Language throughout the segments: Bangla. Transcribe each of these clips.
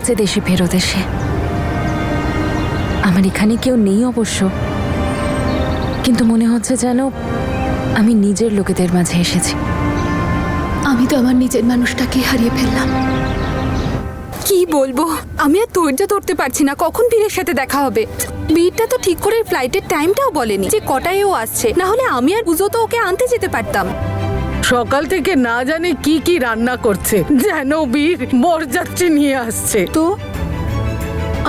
লাগছে দেশে ফেরত এসে। আমার এখানে কেউ নেই অবশ্য, কিন্তু মনে হচ্ছে যেন আমি নিজের লোকেদের মাঝে এসেছি। আমি তো আমার নিজের মানুষটাকে হারিয়ে ফেললাম। কি বলবো, আমি আর ধৈর্য ধরতে পারছি না কখন বীরের সাথে দেখা হবে। বীরটা তো ঠিক করে ফ্লাইটের টাইমটাও বলেনি যে কটায় ও আসছে, না হলে আমি আর পুজো তো ওকে আনতে যেতে পারতাম। সকাল থেকে না জানে কি কি রান্না করছে, যেন বীর বরযাত্রী নিয়ে আসছে। তো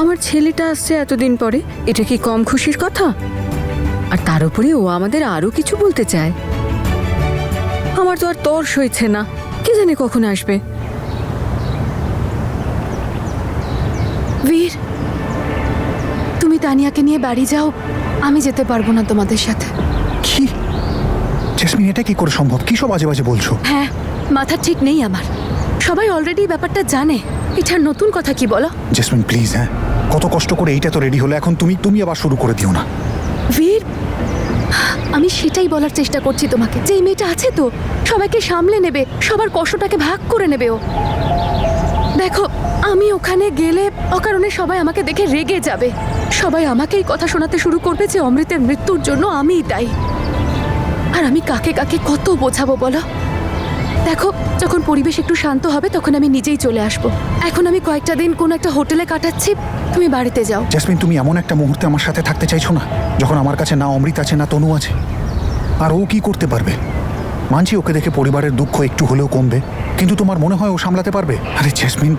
আমার ছেলেটা আসছে এতদিন পরে, এটা কি কম খুশির কথা? আর তার উপরে ও আমাদের আরো কিছু বলতে চায়। আমার তো আর তর সইছে না, কে জানে কখন আসবে। বীর, তুমি তানিয়াকে নিয়ে বাড়ি যাও, আমি যেতে পারবো না তোমাদের সাথে। কি জেসমিন, এটা কি করে সম্ভব? কি সব বাজে বাজে বলছো? হ্যাঁ, মাথা ঠিক নেই আমার। সবাই অলরেডি ব্যাপারটা জানে, এটার নতুন কথা কি বলো? জেসমিন প্লিজ, হ্যাঁ কত কষ্ট করে এইটা তো রেডি হলো, এখন তুমি আবার শুরু করে দিও না। বীর, আমি সেটাই বলার চেষ্টা করছি তোমাকে যে এই মেয়েটা আছে তো, সবাইকে সামলে নেবে, সবার কষ্টটাকে ভাগ করে নেবে ও। দেখো, আমি ওখানে গেলে অকারণে সবাই আমাকে দেখে রেগে যাবে, সবাই আমাকেই কথা শোনাতে শুরু করবে যে অমৃতের মৃত্যুর জন্য আমিই দায়ী। আর আমি কাকে কাকে কত বোঝাবো বলো? দেখো, যখন পরিবেশ একটু শান্ত হবে তখন আমি নিজেই চলে আসবো। এখন আমি কয়েকটা দিন কোন একটা হোটেলে কাটাচ্ছি, তুমি বাড়িতে যাও। জেসমিন, তুমি এমন একটা মুহূর্তে আমার সাথে থাকতে চাইছো না, যখন আমার কাছে না অমৃত আছে না তনু আছে। আর ও কি করতে পারবে? মানছি ওকে দেখে পরিবারের দুঃখ একটু হলেও কমবে, কিন্তু তোমার মনে হয় ও সামলাতে পারবে? আরে জেসমিন,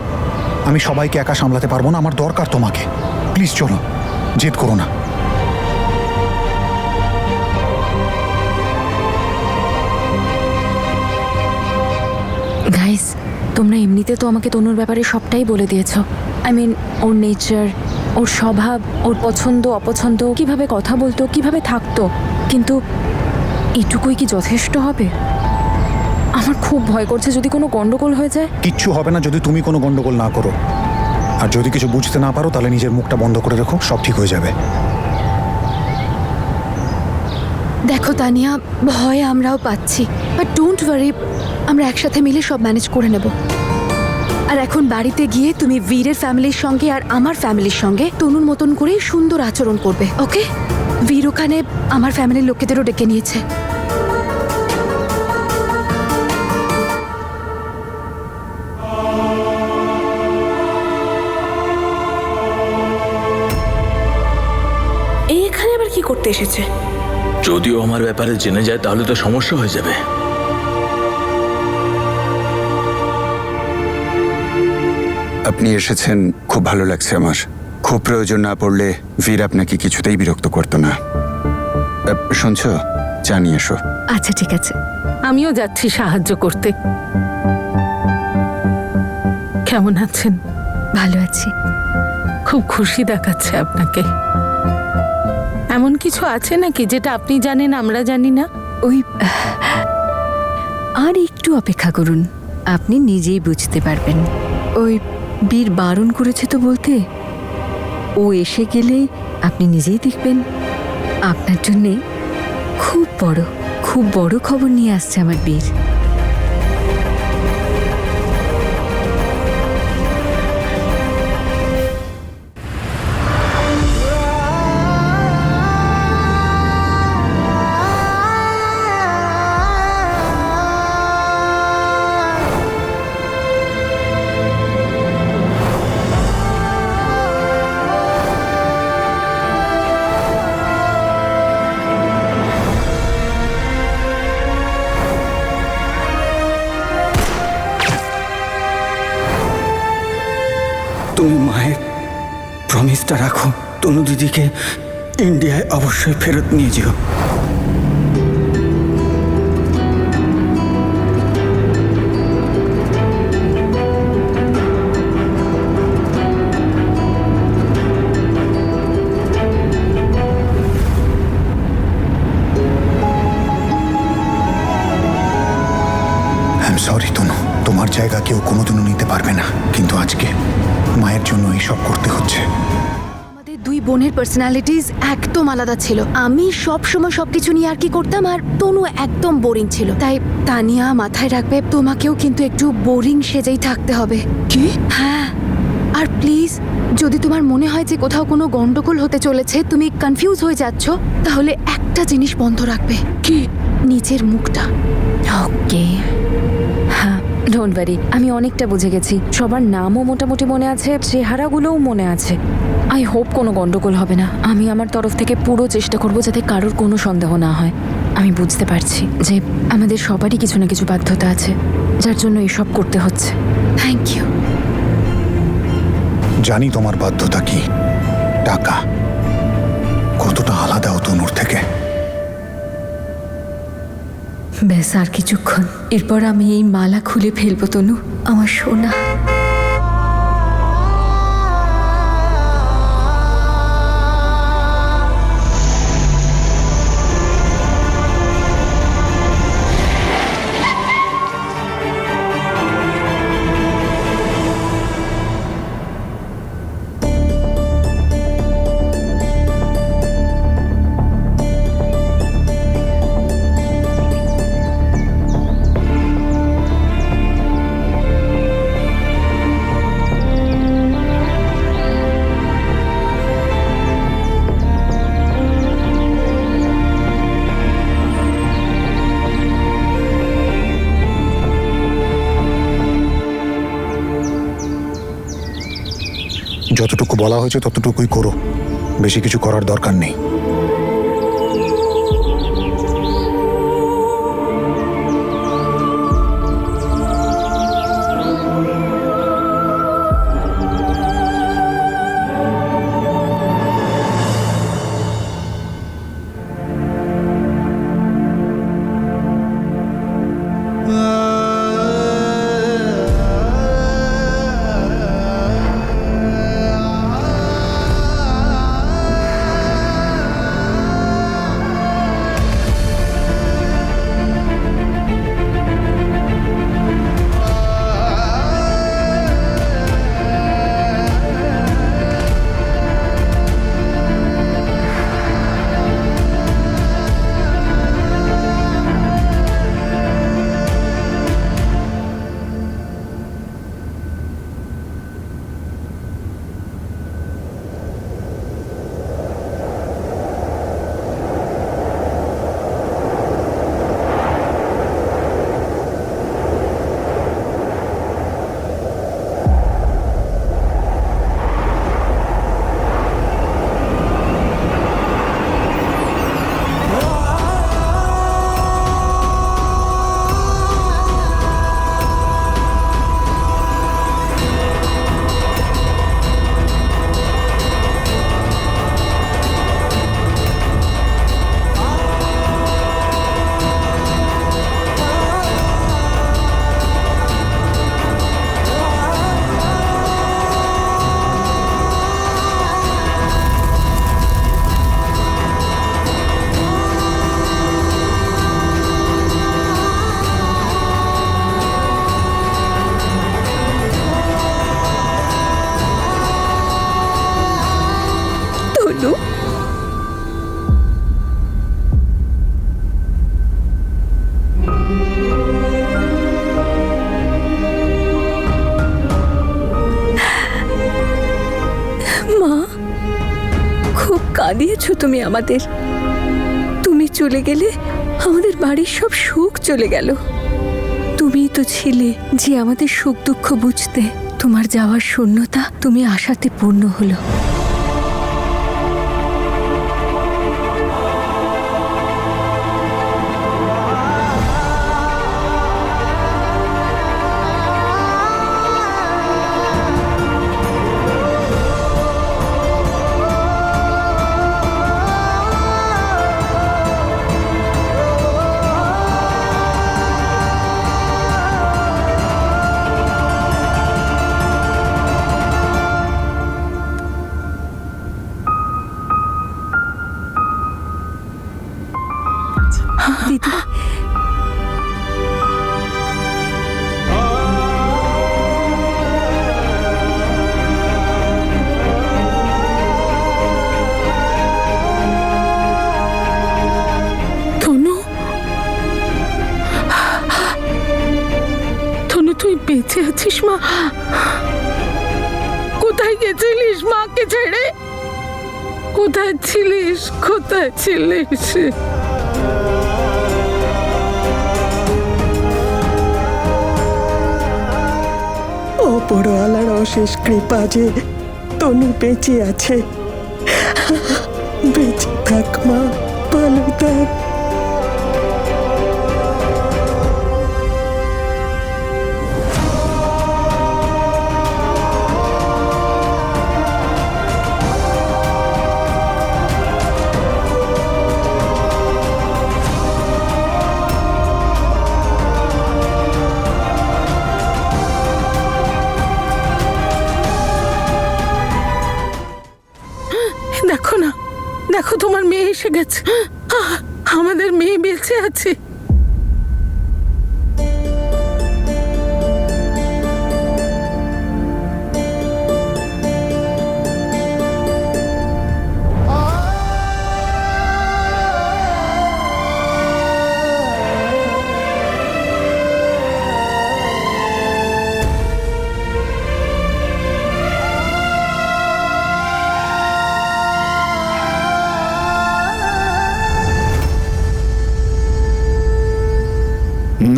আমি সবাইকে একা সামলাতে পারবো না, আমার দরকার তোমাকে। প্লিজ চলো, জেদ করো না। গাইস, তোমরা এমনিতে তো আমাকে তনুর ব্যাপারে সবটাই বলে দিয়েছো। আই মিন, ওর নেচার, ওর স্বভাব, ওর পছন্দ অপছন্দ, কিভাবে কথা বলতো, কিভাবে থাকতো, কিন্তু এটুকুই কি যথেষ্ট হবে? আমার খুব ভয় করছে যদি কোনো গন্ডগোল হয়ে যায়। কিচ্ছু হবে না যদি তুমি কোনো গন্ডগোল না করো। আর যদি কিছু বুঝতে না পারো তাহলে নিজের মুখটা বন্ধ করে রেখো, সব ঠিক হয়ে যাবে। দেখো তানিয়া, ভয় আমরাও পাচ্ছি, বাট ডোন্ট ওয়ারি, আমরা একসাথে মিলে সব ম্যানেজ করে নেব। আর এখন বাড়িতে গিয়ে তুমি বীরের ফ্যামিলির সঙ্গে আর আমার ফ্যামিলির সঙ্গে তনুর মতন করে সুন্দর আচরণ করবে, ওকে? বীর ওখানে আমার ফ্যামিলির লোকেদেরও ডেকে নিয়েছে। এখানে আবার কি করতে এসেছে? যদিও আমার ব্যাপারে জেনে যায় তাহলে তো সমস্যা হয়ে যাবে। আপনি এসেছেন, খুব ভালো লাগছে আমার। খুব প্রয়োজন না পড়লে বীর আপনাকে কিছুতেই বিরক্ত করতো না। শুনছো, চা নিয়ে এসো। আচ্ছা ঠিক আছে। আমিও যাচ্ছি সাহায্য করতে। কেমন আছেন? ভালো আছি। খুব খুশি দেখাচ্ছে আপনাকে। এমন কিছু আছে নাকি যেটা আপনি জানেন আমরা জানি না? ওই আর একটু অপেক্ষা করুন, আপনি নিজেই বুঝতে পারবেন। ওই বীর বারণ করেছে তো বলতে, ও এসে গেলেই আপনি নিজেই দেখবেন। আপনার জন্যে খুব বড় খবর নিয়ে আসছে আমার বীর। তুমি মায়ের প্রমিসটা রাখো, তনু দিদিকে ইন্ডিয়ায় অবশ্যই ফেরত নিয়ে যেও। সরি তনু, তোমার জায়গা কেউ কোনোদিনও নিতে পারবে না, কিন্তু আজকে মায়ের জন্য এইসব করতে হচ্ছে। আমাদের দুই বোনের পার্সোনালিটিস একদম আলাদা ছিল। আমি সব সময় সবকিছু নিয়ে আর কি করতাম, আর তনু একদম বোরিং ছিল। তাই তানিয়া মাথায় রাখবে, তোমাকেও কিন্তু একটু বোরিং সেজেই থাকতে হবে। কি? হ্যাঁ, আর আর প্লিজ, যদি তোমার মনে হয় যে কোথাও কোনো গন্ডগোল হতে চলেছে, তুমি কনফিউজ হয়ে যাচ্ছ, তাহলে একটা জিনিস বন্ধ রাখবে। কি? নিজের মুখটা। ওকে, হ্যাঁ, ডোন্ট ওয়ারি, আমি অনেকটা বুঝে গেছি। সবার নামও মোটামুটি মনে আছে, চেহারাগুলোও মনে আছে। আই হোপ কোনো গন্ডগোল হবে না। আমি আমার তরফ থেকে পুরো চেষ্টা করব যাতে কারোর কোনো সন্দেহ না হয়। আমি বুঝতে পারছি যে আমাদের সবারই কিছু না কিছু বাধ্যতা আছে, যার জন্য এসব করতে হচ্ছে। Thank you. জানি তোমার বাধ্যতা কি। টাকা কতটা আলাদা ও তনুর থেকে। ব্যাস আর কিছুক্ষণ, এরপর আমি এই মালা খুলে ফেলবো তনু, আমার সোনা। যতটুকু বলা হয়েছে ততটুকুই করো, বেশি কিছু করার দরকার নেই। কাঁদিয়েছো তুমি আমাদের। তুমি চলে গেলে আমাদের বাড়ির সব সুখ চলে গেল। তুমিই তো ছিলে যে আমাদের সুখ দুঃখ বুঝতে। তোমার যাওয়ার শূন্যতা তুমি আশাতে পূর্ণ হলো। দিদি, তনু, তনু তুই বেঁচে আছিস মা? কোথায় গেছিলিস মাকে ছেড়ে? কোথায় ছিলিস, কোথায় ছিলিস? ওপরওয়ালার অশেষ কৃপা যে তনু বেঁচে আছে। বেঁচে থাক মা, ভালো থাক। দেখো না, দেখো তোমার মেয়ে এসে গেছে। আমাদের মেয়ে বেঁচে আছে।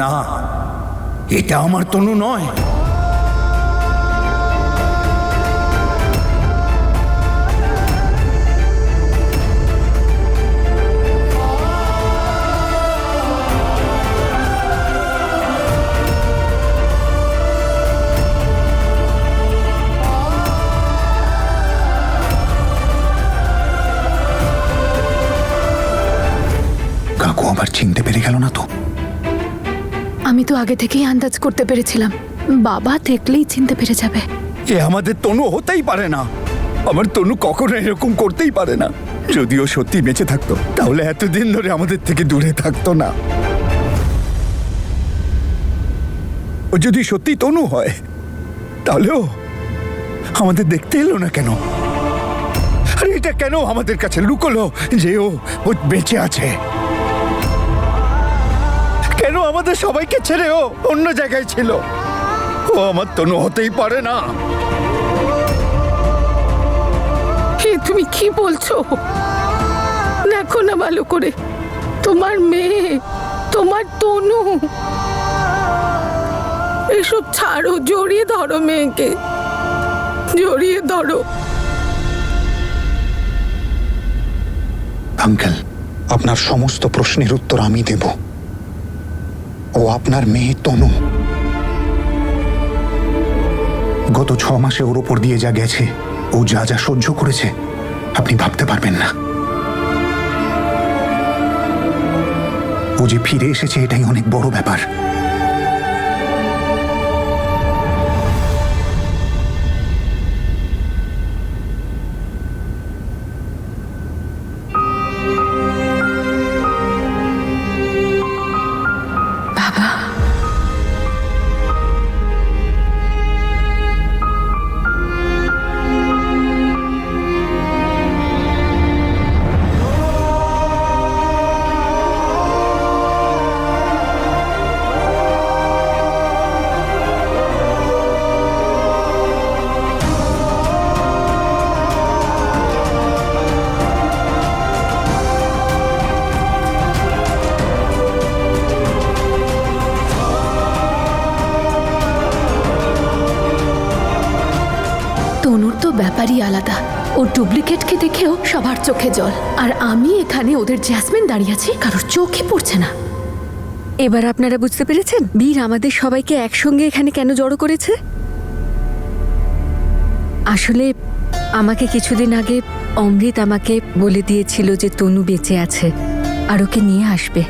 না, এটা আমার তনু নয়। কাকু আবার চিনতে পেরে গেল না তো? আমি তো আগে থেকেই আন্দাজ করতে পেরেছিলাম, বাবা দেখলেই চিনতে পেরে যাবে। এ আমাদের তনু হতেই পারে না। আমার তনু কখনো এরকম করতেই পারে না। যদিও সত্যি বেঁচে থাকতো তাহলে এতদিন ধরে আমাদের থেকে দূরে থাকতো না। ও যদি সত্যি তনু হয় তাহলে ও আমাদের দেখতে এলো না কেন? আর এটা কেন আমাদের কাছে লুকোলো যে ও বেঁচে আছে? কেন আমাদের সবাইকে ছেড়ে ও অন্য জায়গায় ছিল? ও আমার তনু হতেই পারে না। তুমি কি বলছো? দেখো না ভালো করে, তোমার মেয়ে, তোমার তনু। এসব ছাড়ো, জড়িয়ে ধরো মেয়েকে, জড়িয়ে ধরো। আঙ্কেল, আপনার সমস্ত প্রশ্নের উত্তর আমি দেব। ও আপনার মেয়ে তনু। গত 6 মাসে ওর ওপর দিয়ে যা গেছে, ও যা যা সহ্য করেছে আপনি ভাবতে পারবেন না। ও যে ফিরে এসেছে এটাই অনেক বড় ব্যাপার। তনুর তো ব্যাপারই আলাদা। ও ডুপ্লিকেটকে দেখেও সবার চোখে জল, আর আমি এখানে ওদের জ্যাসমিন দাঁড়িয়ে আছি, কারোর চোখে পড়ছে না। এবার আপনারা বুঝতে পেরেছেন বীর আমাদের সবাইকে একসঙ্গে এখানে কেন জড়ো করেছে? আসলে আমাকে কিছুদিন আগে অমৃত আমাকে বলে দিয়েছিল যে তনু বেঁচে আছে আর ওকে নিয়ে আসবে।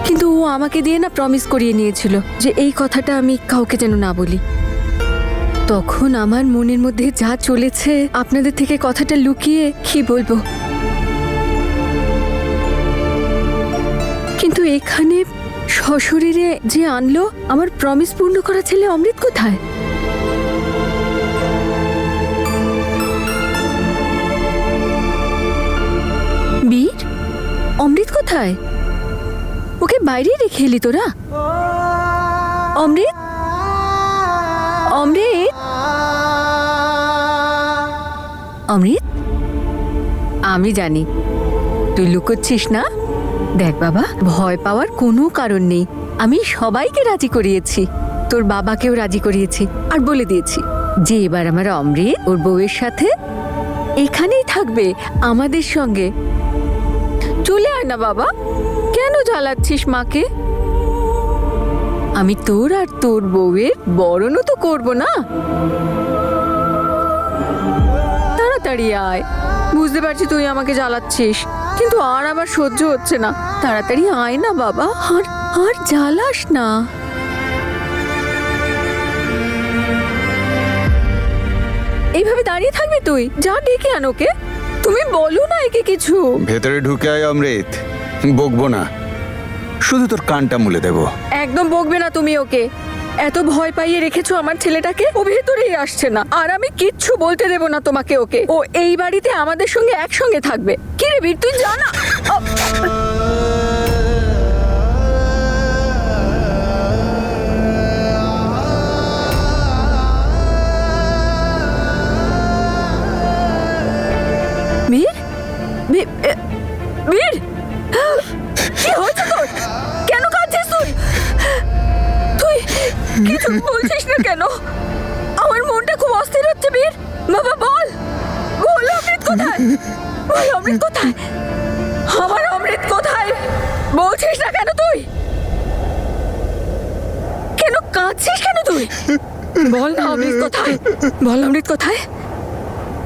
কিন্তু ও আমাকে দিয়ে না প্রমিস করিয়ে নিয়েছিল যে এই কথাটা আমি কাউকে যেন না বলি। তখন আমার মনের মধ্যে যা চলেছে, আপনাদের থেকে কথাটা লুকিয়ে কি বলবো। কিন্তু এখানে সশরীরে যে আনলো, আমার প্রমিস পূর্ণ করা ছেলে অমৃত কোথায়? বীর, অমৃত কোথায়? ওকে বাইরেই রেখে এলি তোরা? অমৃত, অমৃত, অমৃত, আমি জানি তুই লুকোচ্ছিস না। দেখ বাবা, ভয় পাওয়ার কোনো কারণ নেই। আমি সবাইকে রাজি করিয়েছি, তোর বাবাকেও রাজি করিয়েছি, আর বলে দিয়েছি যে এবার আমার অমৃত ওর বউয়ের সাথে এখানেই থাকবে আমাদের সঙ্গে। চলে আয় না বাবা, কেন জ্বালাচ্ছিস মাকে? আমি তোর আর তোর বউয়ের বরণও তো করব না। তাড়াতাড়ি আয়, বুঝতে পারছি তুই আমাকে জ্বালাচ্ছিস, কিন্তু আর আমার সহ্য হচ্ছে না। তাড়াতাড়ি আয় না বাবা, আর আর জ্বালাস না। এইভাবে দাঁড়িয়ে থাকবি তুই? যা ডেকে আন ওকে। তুমি বলো না একে কিছু। ভেতরে ঢুকে আয় অমৃত, বকবো না, শুধু তোর কানটা মুলে দেবো। একদম বকবে না তুমি ওকে। এত ভয় পাইয়ে রেখেছো আমার ছেলেটাকে, ও ভেতরেই আসছে না। আর আমি কিচ্ছু বলতে দেবো না তোমাকে ওকে। ও এই বাড়িতে আমাদের সঙ্গে একসঙ্গে থাকবে। কি রে বীর, তুই জানা? বীর, বীর, কি হয়েছে তোর? কেন কাঁদছিস তুই? তুই কিছু বলছিস না কেন? আমার মনটা খুব অস্থির হচ্ছে বীর। বাবা বল, বল অমৃত কোথায়? বল অমৃত কোথায়? আমার অমৃত কোথায়? বলছিস না কেন তুই? কেন কাঁদছিস কেন তুই? বল না অমৃত কোথায়? বল অমৃত কোথায়?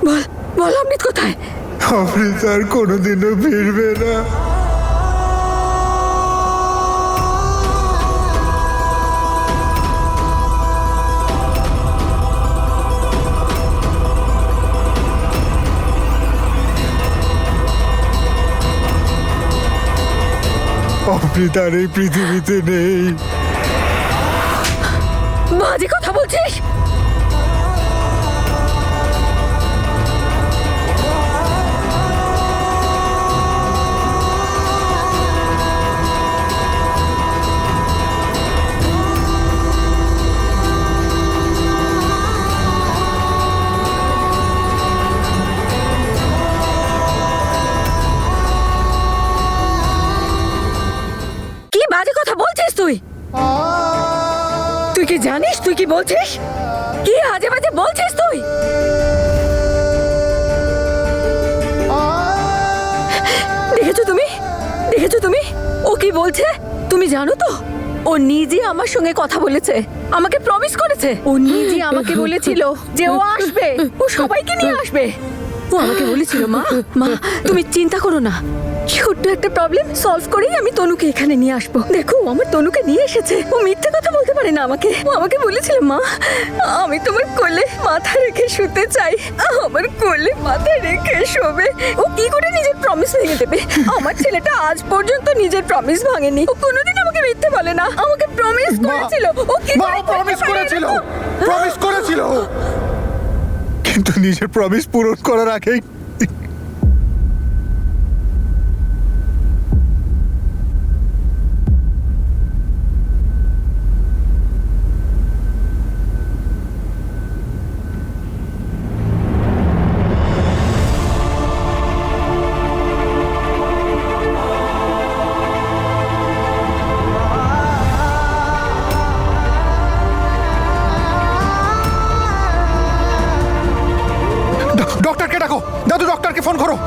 বল, বল অমৃত কোথায়? অমৃত আর কোনোদিনও ফিরবে না। অমৃত আর এই পৃথিবীতে নেই। বাজে কথা বলছিস। কি বাজে কথা বলছিস তুই? তুই কি জানিস তুই কি বলছিস? কি আজে বাজে বলছিস তুই? দেখেছো তুমি? দেখেছো তুমি ও কি বলছে? তুমি জানো তো, ও নিজে আমার সঙ্গে কথা বলেছে, আমাকে প্রমিস করেছে। ও নিজে আমাকে বলেছিল যে ও আসবে, ও সবাইকে নিয়ে আসবে। ও আমাকে বলেছিল মা, মা তুমি চিন্তা করো না, ছোট্ট একটা প্রবলেম সলভ করেই আমি তনুকে এখানে নিয়ে আসবো। দেখো ও আমার তনুকে নিয়ে এসেছে। ও মিথ্যে কথা বলতে পারে না আমাকে। ও আমাকে বলেছিল মা আমি তোমার কোলে মাথা রেখে শুতে চাই, আমার কোলে মাথা রেখে শোবে। ও কি করে নিজের প্রমিস ভেঙে দেবে? আমার ছেলেটা আজ পর্যন্ত নিজের প্রমিস ভাঙেনি। ও কোনোদিন আমাকে মিথ্যে বলে না, আমাকে প্রমিস করেছিল। ও কি করে প্রমিস করেছিল, প্রমিস করেছিল, কিন্তু নিজের প্রমিস পূরণ করার আগেই ডক্টরকে ডাকো। দাদু ডক্টরকে ফোন করো।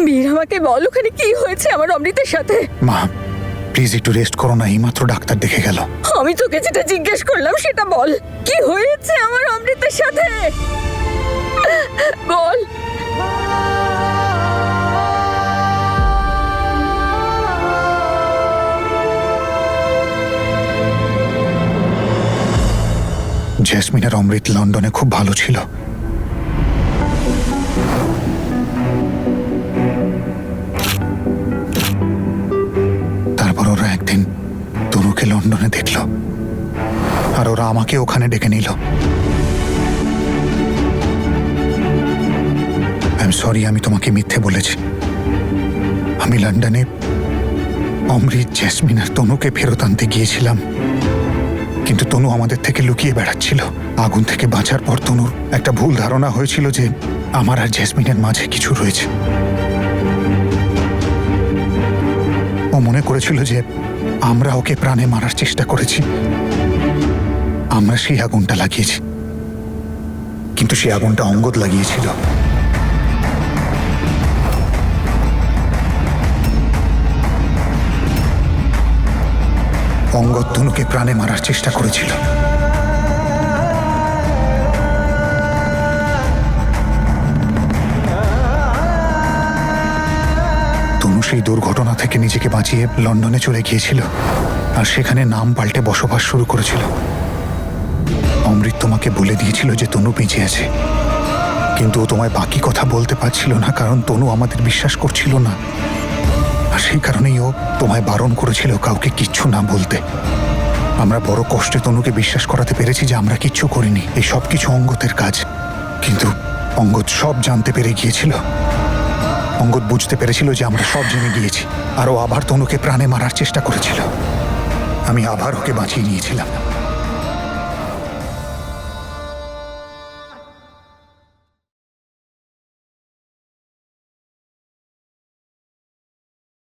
বীর আমাকে বল ওখানে কি হয়েছে আমার অমৃতের সাথে। মা প্লিজ একটু রেস্ট করো না, এইমাত্র ডাক্তার দেখে গেল। আমি তোকে যেটা জিজ্ঞেস করলাম সেটা বল, কি হয়েছে আমার অমৃতের সাথে বল। জেসমিন আর অমৃত লন্ডনে খুব ভালো ছিল। তারপর ওরা একদিন তনুকে লন্ডনে দেখল, আর ওরা আমাকে ওখানে ডেকে নিল। আই এম সরি, আমি তোমাকে মিথ্যে বলেছি। আমি লন্ডনে অমৃত, জেসমিন আর তনুকে ফেরত আনতে গিয়েছিলাম, কিন্তু তনু আমাদের থেকে লুকিয়ে বেড়াচ্ছিল। আগুন থেকে বাঁচার পর তনুর একটা ভুল ধারণা হয়েছিল যে আমার আর জেসমিনের মাঝে কিছু রয়েছে। ও মনে করেছিল যে আমরা ওকে প্রাণে মারার চেষ্টা করেছি, আমরা সেই আগুনটা লাগিয়েছি, কিন্তু সেই আগুনটা অঙ্গদ লাগিয়েছিল। অঙ্গদ তনুকে প্রাণে মারার চেষ্টা করেছিল। তনু সেই দুর্ঘটনা থেকে নিজেকে বাঁচিয়ে লন্ডনে চলে গিয়েছিল, আর সেখানে নাম পাল্টে বসবাস শুরু করেছিল। অমৃত তোমাকে বলে দিয়েছিল যে তনু বেঁচে আছে, কিন্তু ও তোমায় বাকি কথা বলতে পারছিল না, কারণ তনু আমাদের বিশ্বাস করছিল না। আর সেই কারণেই ও তোমায় বারণ করেছিল কাউকে কিচ্ছু না বলতে। আমরা বড় কষ্টে তনুকে বিশ্বাস করাতে পেরেছি যে আমরা কিচ্ছু করিনি, এই সব কিছু অঙ্গদের কাজ। কিন্তু অঙ্গদ সব জানতে পেরে গিয়েছিল। অঙ্গদ বুঝতে পেরেছিল যে আমরা সব জেনে গিয়েছি, আর ও আবার তনুকে প্রাণে মারার চেষ্টা করেছিল। আমি আবার ওকে বাঁচিয়ে নিয়েছিলাম।